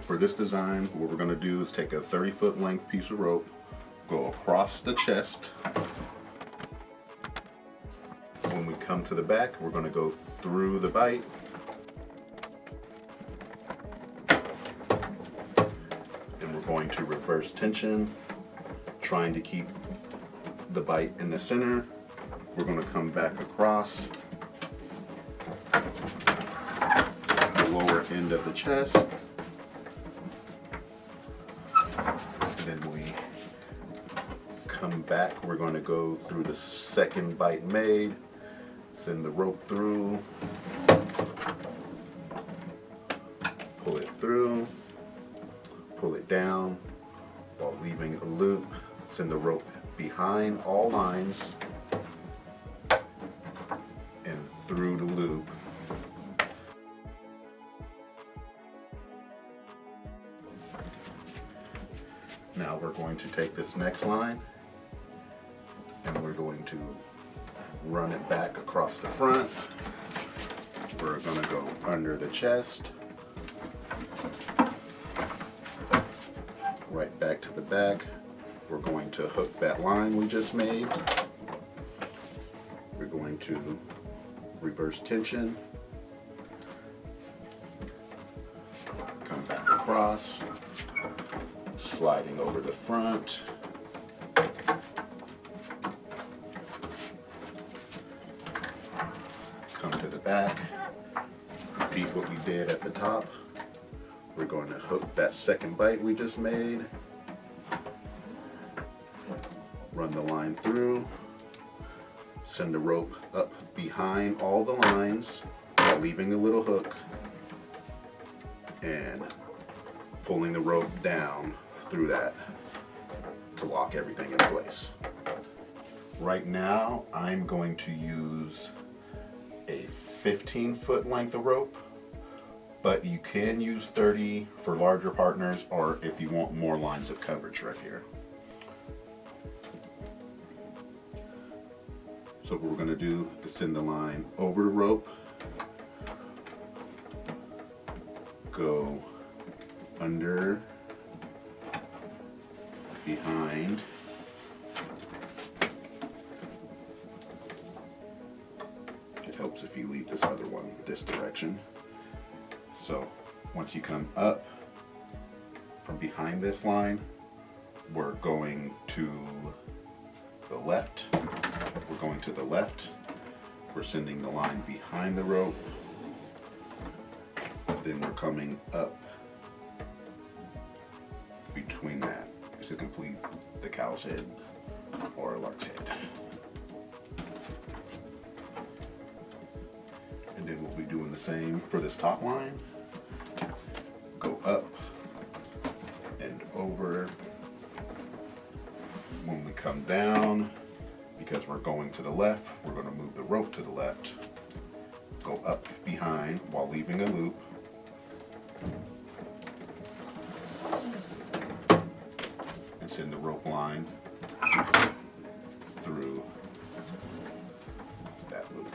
for this design, what we're going to do is take a 30-foot length piece of rope, go across the chest. When we come to the back, we're going to go through the bite. And we're going to reverse tension, trying to keep the bite in the center. We're going to come back across the lower end of the chest. Then we come back, we're going to go through the second bite made, send the rope through, pull it through, pull it down while leaving a loop, send the rope behind all lines and through the loop. Now we're going to take this next line and we're going to run it back across the front. We're going to go under the chest, right back to the back. We're going to hook that line we just made. We're going to reverse tension, come back across, sliding over the front, come to the back, repeat what we did at the top. We're going to hook that second bite we just made, run the line through, send the rope up behind all the lines while leaving a little hook, and pulling the rope down through that to lock everything in place. Right now, I'm going to use a 15-foot length of rope, but you can use 30 for larger partners or if you want more lines of coverage right here. So what we're going to do is send the line over the rope, go under, behind, it helps if you leave this other one this direction. So once you come up from behind this line, we're going to the left. We're going to the left. We're sending the line behind the rope. Then we're coming up between that to complete the cow's head or a lark's head. And then we'll be doing the same for this top line. Go up and over. When we come down, because we're going to the left, we're going to move the rope to the left, go up behind while leaving a loop, and send the rope line through that loop.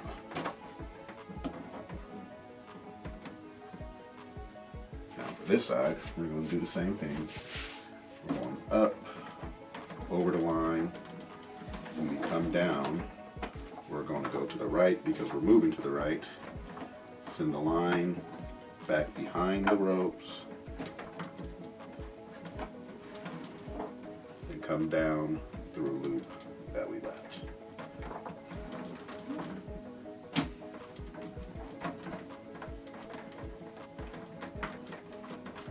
Now for this side, we're going to do the same thing. We're going up, over the line. When we come down, we're going to go to the right because we're moving to the right. Send the line back behind the ropes and come down through a loop that we left.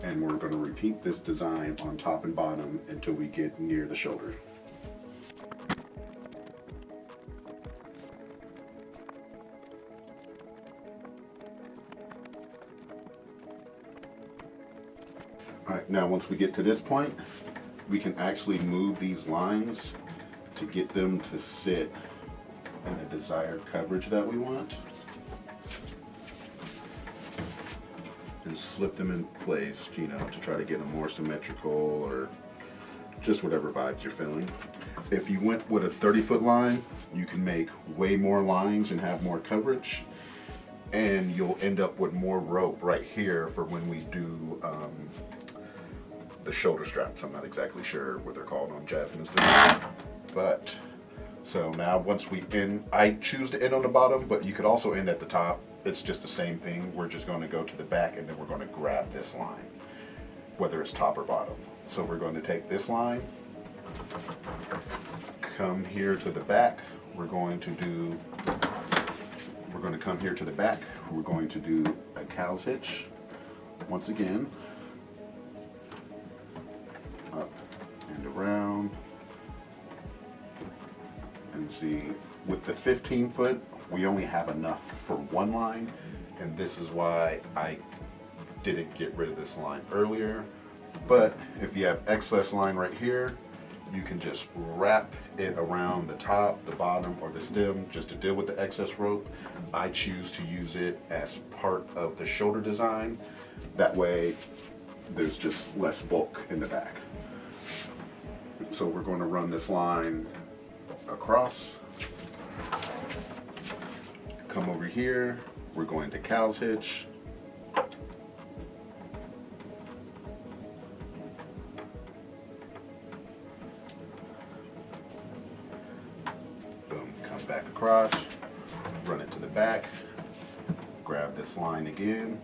And we're going to repeat this design on top and bottom until we get near the shoulder. Alright, now once we get to this point, we can actually move these lines to get them to sit in the desired coverage that we want. And slip them in place, you know, to try to get them more symmetrical or just whatever vibes you're feeling. If you went with a 30-foot line, you can make way more lines and have more coverage, and you'll end up with more rope right here for when we do the shoulder straps. I'm not exactly sure what they're called on Jasmine's design. But, so now once we end, I choose to end on the bottom, but you could also end at the top. It's just the same thing. We're just going to go to the back and then we're going to grab this line, whether it's top or bottom. So we're going to take this line, come here to the back. We're going to come here to the back. We're going to do a cow's hitch. Once again, up and around. And see, with the 15 foot, we only have enough for one line, and this is why I didn't get rid of this line earlier. But if you have excess line right here, you can just wrap it around the top, the bottom, or the stem just to deal with the excess rope. I choose to use it as part of the shoulder design. That way, there's just less bulk in the back. So we're going to run this line across. Come over here. We're going to cow's hitch. Boom, come back across, run it to the back, grab this line again.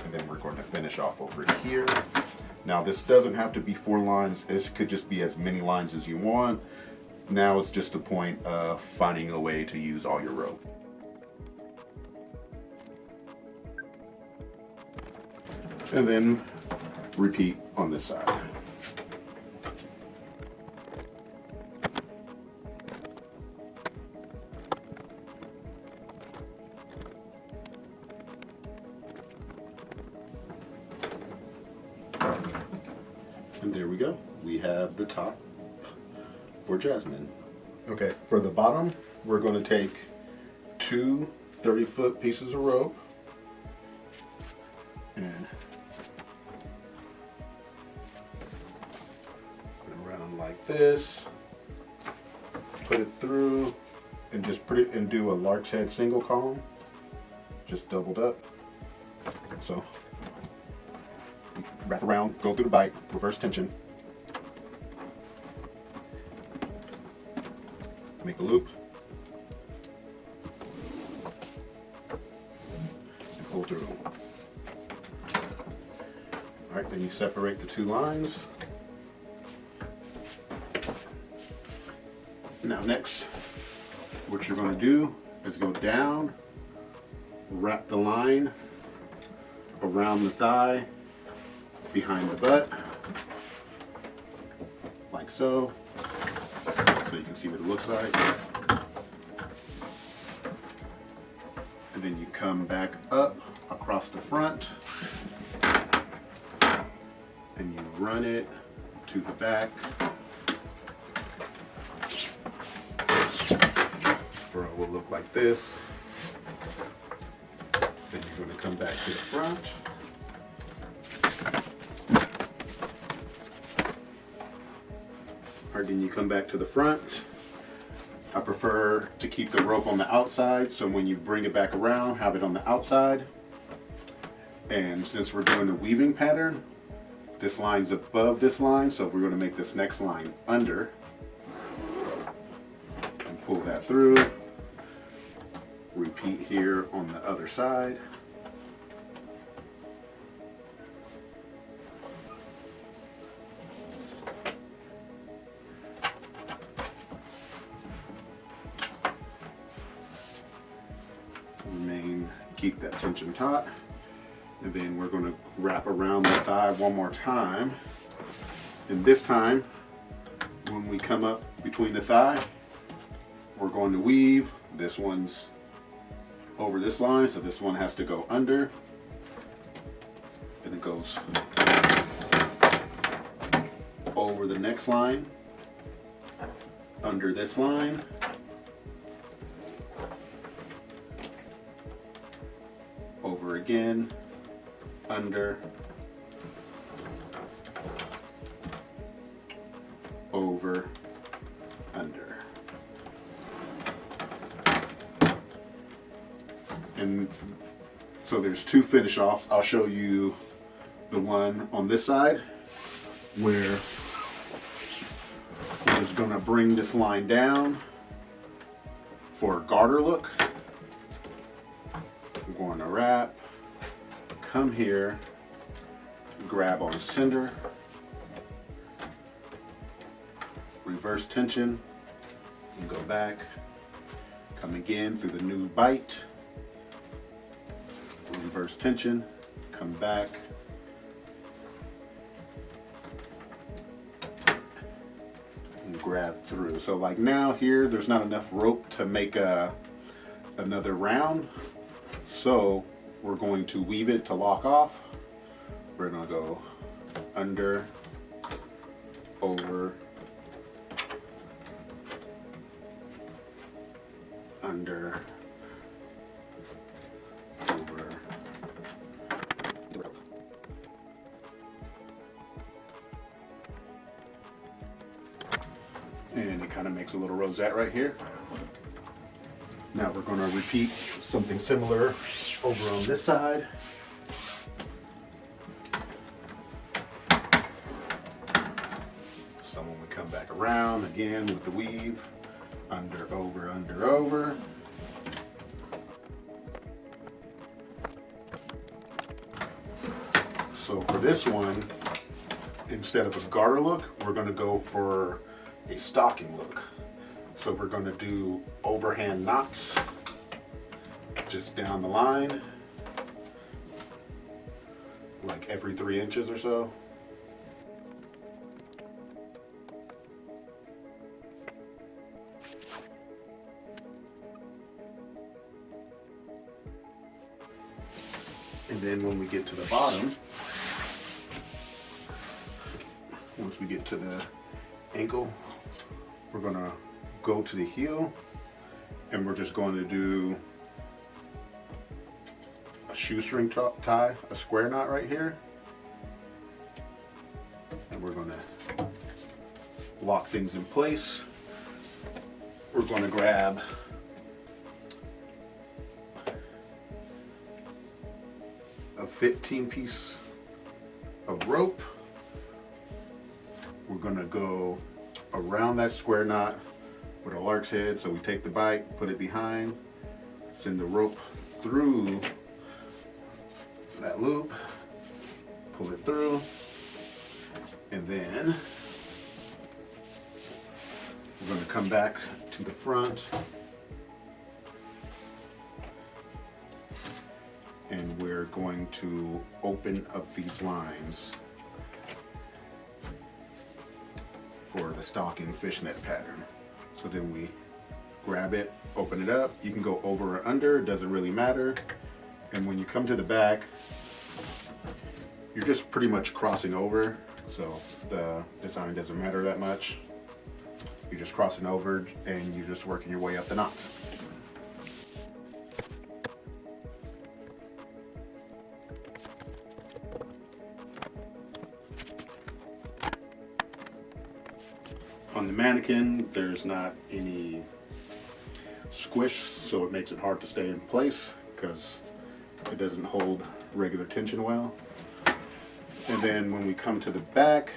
And then we're going to finish off over here. Now this doesn't have to be 4 lines, this could just be as many lines as you want. Now it's just a point of finding a way to use all your rope. And then repeat on this side. And there we go. We have the top for Jasmine. Okay, for the bottom, we're going to take 2 30-foot pieces of rope and put it around like this, put it through, and just put it and do a Lark's head single column, just doubled up. So wrap around, go through the bite, reverse tension, make a loop, and pull through. Alright, then you separate the 2 lines. Now next, what you're going to do is go down, wrap the line around the thigh, behind the butt, like so. So you can see what it looks like. And then you come back up across the front and you run it to the back. Burrow will look like this. Then you're going to come back to the front. Then you come back to the front. I prefer to keep the rope on the outside, so when you bring it back around, have it on the outside. And since we're doing a weaving pattern, this line's above this line, so we're going to make this next line under. And pull that through. Repeat here on the other side. Keep that tension taut, and then we're going to wrap around the thigh one more time, and this time when we come up between the thigh, we're going to weave. This one's over this line, so this one has to go under, and it goes over the next line, under this line, over again, under, over, under. And so there's two finish offs. I'll show you the one on this side where we're just gonna bring this line down for a garter look. I'm going to wrap, come here, grab on cinder, reverse tension, and go back, come again through the new bite, reverse tension, come back, and grab through. So like now here, there's not enough rope to make another round. So we're going to weave it to lock off. We're gonna go under, over, under, over. And it kind of makes a little rosette right here. Now we're going to repeat something similar over on this side. So when we come back around again with the weave, under, over, under, over. So for this one, instead of a garter look, we're going to go for a stocking look. So we're going to do overhand knots just down the line, like every 3 inches or so. And then when we get to the bottom, once we get to the ankle, we're going to go to the heel and we're just going to do a shoestring tie, a square knot right here. And we're going to lock things in place. We're going to grab a 15-piece of rope. We're going to go around that square knot with a lark's head. So we take the bite, put it behind, send the rope through that loop, pull it through, and then we're going to come back to the front and we're going to open up these lines for the stocking fishnet pattern. So then we grab it, open it up. You can go over or under, it doesn't really matter. And when you come to the back, you're just pretty much crossing over. So the design doesn't matter that much. You're just crossing over and you're just working your way up the knots. On the mannequin, there's not any squish, so it makes it hard to stay in place because it doesn't hold regular tension well. And then when we come to the back,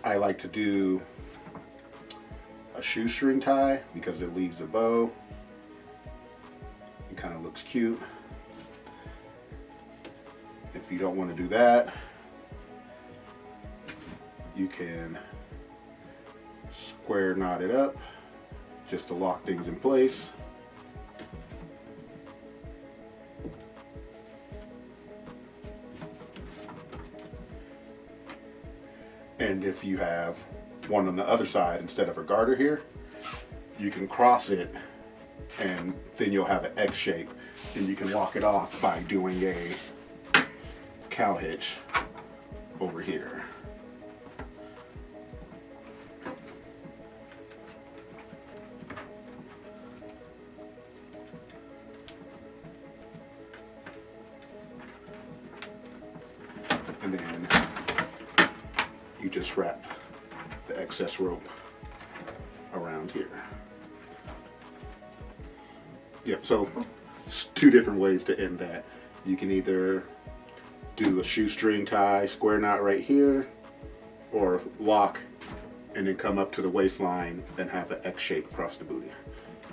I like to do a shoestring tie because it leaves a bow. It kind of looks cute. If you don't want to do that, you can square knot it up just to lock things in place. And if you have one on the other side instead of a garter here, you can cross it and then you'll have an X shape and you can lock it off by doing a cow hitch over here. And then you just wrap the excess rope around here. Yep, so it's two different ways to end that. You can either do a shoestring tie, square knot right here, or lock and then come up to the waistline and have an X shape across the booty.